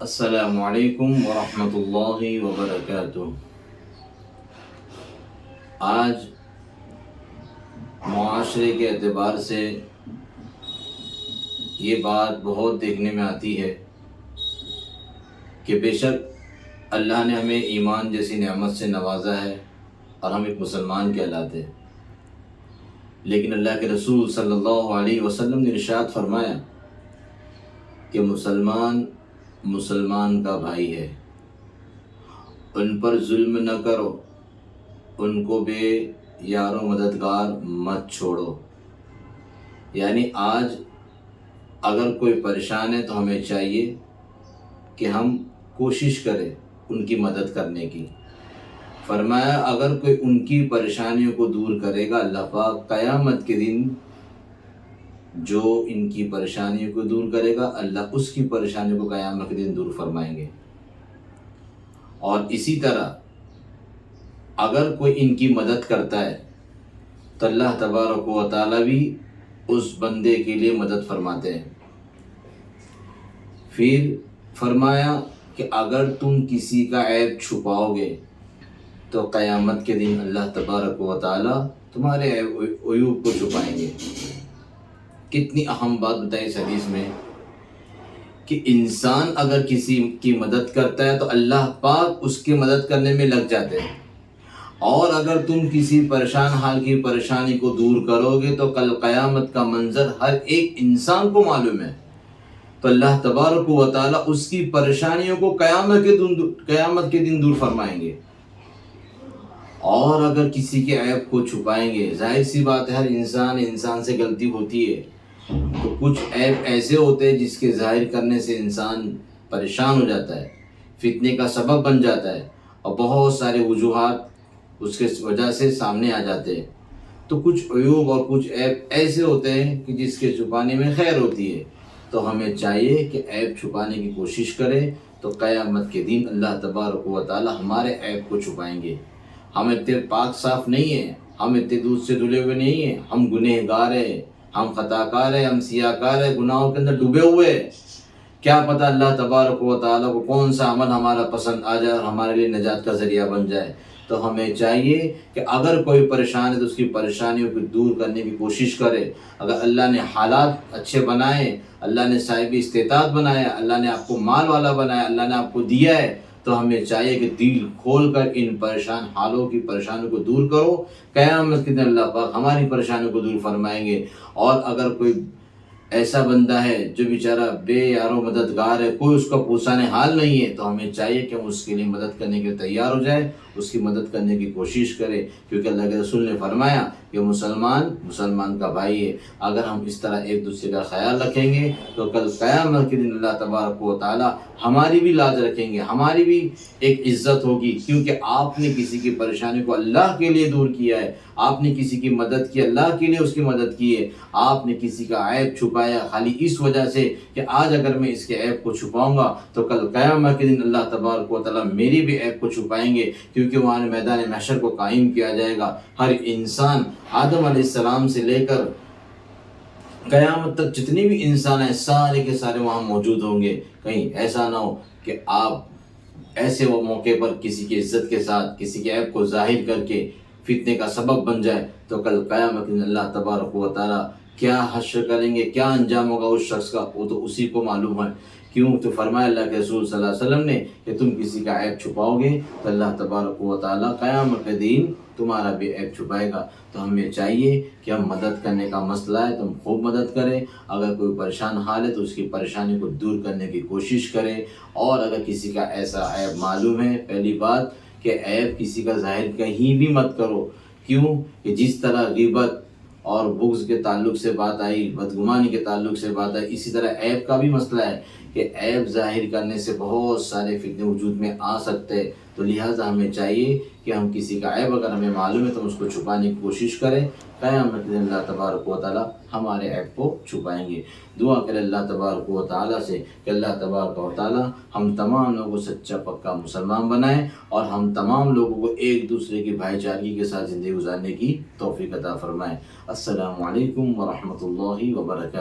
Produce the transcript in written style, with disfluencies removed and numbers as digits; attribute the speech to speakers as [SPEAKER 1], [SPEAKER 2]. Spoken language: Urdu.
[SPEAKER 1] السلام علیکم ورحمۃ اللہ وبرکاتہ۔ آج معاشرے کے اعتبار سے یہ بات بہت دیکھنے میں آتی ہے کہ بے شک اللہ نے ہمیں ایمان جیسی نعمت سے نوازا ہے اور ہم ایک مسلمان کہلاتے ہیں، لیکن اللہ کے رسول صلی اللہ علیہ وسلم نے ارشاد فرمایا کہ مسلمان کا بھائی ہے، ان پر ظلم نہ کرو، ان کو بے یار و مددگار مت چھوڑو۔ یعنی آج اگر کوئی پریشان ہے تو ہمیں چاہیے کہ ہم کوشش کریں ان کی مدد کرنے کی۔ فرمایا اگر کوئی ان کی پریشانیوں کو دور کرے گا، اللہ پاک قیامت کے دن جو ان کی پریشانیوں کو دور کرے گا، اللہ اس کی پریشانیوں کو قیامت کے دن دور فرمائیں گے۔ اور اسی طرح اگر کوئی ان کی مدد کرتا ہے تو اللہ تبارک و تعالی بھی اس بندے کے لیے مدد فرماتے ہیں۔ پھر فرمایا کہ اگر تم کسی کا عیب چھپاؤ گے تو قیامت کے دن اللہ تبارک و تعالی تمہارے عیوب کو چھپائیں گے۔ کتنی اہم بات بتائی اس حدیث میں کہ انسان اگر کسی کی مدد کرتا ہے تو اللہ پاک اس کی مدد کرنے میں لگ جاتے ہیں، اور اگر تم کسی پریشان حال کی پریشانی کو دور کرو گے تو کل قیامت کا منظر ہر ایک انسان کو معلوم ہے، تو اللہ تبارک و تعالی اس کی پریشانیوں کو قیامت کے دن دور فرمائیں گے۔ اور اگر کسی کے عیب کو چھپائیں گے، ظاہر سی بات ہے ہر انسان سے غلطی ہوتی ہے، تو کچھ عیب ایسے ہوتے ہیں جس کے ظاہر کرنے سے انسان پریشان ہو جاتا ہے، فتنے کا سبب بن جاتا ہے، اور بہت سارے وجوہات اس کے وجہ سے سامنے آ جاتے ہیں۔ تو کچھ عیوب اور کچھ عیب ایسے ہوتے ہیں کہ جس کے چھپانے میں خیر ہوتی ہے، تو ہمیں چاہیے کہ عیب چھپانے کی کوشش کرے، تو قیامت کے دن اللہ تبارک و تعالی ہمارے عیب کو چھپائیں گے۔ ہم اتنے پاک صاف نہیں ہیں، ہم اتنے دودھ سے دھلے ہوئے نہیں ہیں، ہم گنہگار ہیں، ہم خطا کار ہیں، ہم سیاہ کار ہیں، گناہوں کے اندر ڈوبے ہوئے ہیں۔ کیا پتہ اللہ تبارک و تعالیٰ کو کون سا عمل ہمارا پسند آ جائے اور ہمارے لیے نجات کا ذریعہ بن جائے۔ تو ہمیں چاہیے کہ اگر کوئی پریشان ہے تو اس کی پریشانیوں کو دور کرنے کی کوشش کرے۔ اگر اللہ نے حالات اچھے بنائے، اللہ نے صاحب استطاعت بنایا، اللہ نے آپ کو مال والا بنایا، اللہ نے آپ کو دیا ہے، تو ہمیں چاہیے کہ دل کھول کر ان پریشان حالوں کی پریشانیوں کو دور کرو۔ قیامت کے دن اللہ پاک ہماری پریشانیوں کو دور فرمائیں گے۔ اور اگر کوئی ایسا بندہ ہے جو بیچارہ بے یار و مددگار ہے، کوئی اس کا پوسانے حال نہیں ہے، تو ہمیں چاہیے کہ ہم اس کے لیے مدد کرنے کے لیے تیار ہو جائے، اس کی مدد کرنے کی کوشش کرے، کیونکہ اللہ کے رسول نے فرمایا کہ مسلمان کا بھائی ہے۔ اگر ہم اس طرح ایک دوسرے کا خیال رکھیں گے تو کل قیامت کے دن اللہ تبارک و تعالی ہماری بھی لاج رکھیں گے، ہماری بھی ایک عزت ہوگی، کیونکہ آپ نے کسی کی پریشانی کو اللہ کے لیے دور کیا ہے، آپ نے کسی کی مدد کی، اللہ کے لیے اس کی مدد کی ہے، آپ نے کسی کا عیب چھپایا خالی اس وجہ سے کہ آج اگر میں اس کے عیب کو چھپاؤں گا تو کل قیامت کے دن اللہ تبارک و تعالی میری بھی عیب کو چھپائیں گے، کیونکہ وہاں میدان محشر کو قائم کیا جائے گا۔ ہر انسان آدم علیہ السلام سے لے کر قیامت تک جتنے بھی انسان ہیں سارے کے سارے وہاں موجود ہوں گے۔ کہیں ایسا نہ ہو کہ آپ ایسے وہ موقع پر کسی کی عزت کے ساتھ کسی کے عیب کو ظاہر کر کے فتنے کا سبب بن جائے، تو کل قیامت میں اللہ تبارک و تعالی کیا حشر کریں گے، کیا انجام ہوگا اس شخص کا، وہ تو اسی کو معلوم ہے۔ کیوں تو فرمایا اللہ کے رسول صلی اللہ علیہ وسلم نے کہ تم کسی کا عیب چھپاؤ گے تو اللہ تبارک و تعالی قیامت کے دن تمہارا بھی عیب چھپائے گا۔ تو ہمیں چاہیے کہ ہم مدد کرنے کا مسئلہ ہے تو ہم خوب مدد کریں، اگر کوئی پریشان حال ہے تو اس کی پریشانی کو دور کرنے کی کوشش کریں، اور اگر کسی کا ایسا عیب معلوم ہے، پہلی بات کہ عیب کسی کا ظاہر کہیں بھی مت کرو۔ کیوں کہ جس طرح غیبت اور بغض کے تعلق سے بات آئی، بدگمانی کے تعلق سے بات آئی، اسی طرح عیب کا بھی مسئلہ ہے کہ عیب ظاہر کرنے سے بہت سارے فتنے وجود میں آ سکتے ہیں۔ تو لہٰذا ہمیں چاہیے کہ ہم کسی کا عیب اگر ہمیں معلوم ہے تو ہم اس کو چھپانے کی کوشش کریں، قیامت کے دن اللہ تبارک و تعالی ہمارے عیب کو چھپائیں گے۔ دعا کریں اللہ تبارک و تعالی سے کہ اللہ تبارک و تعالی ہم تمام لوگوں کو سچا پکا مسلمان بنائیں، اور ہم تمام لوگوں کو ایک دوسرے کی بھائی چارگی کے ساتھ زندگی گزارنے کی توفیق عطا فرمائیں۔ السلام علیکم ورحمۃ اللہ وبرکاتہ۔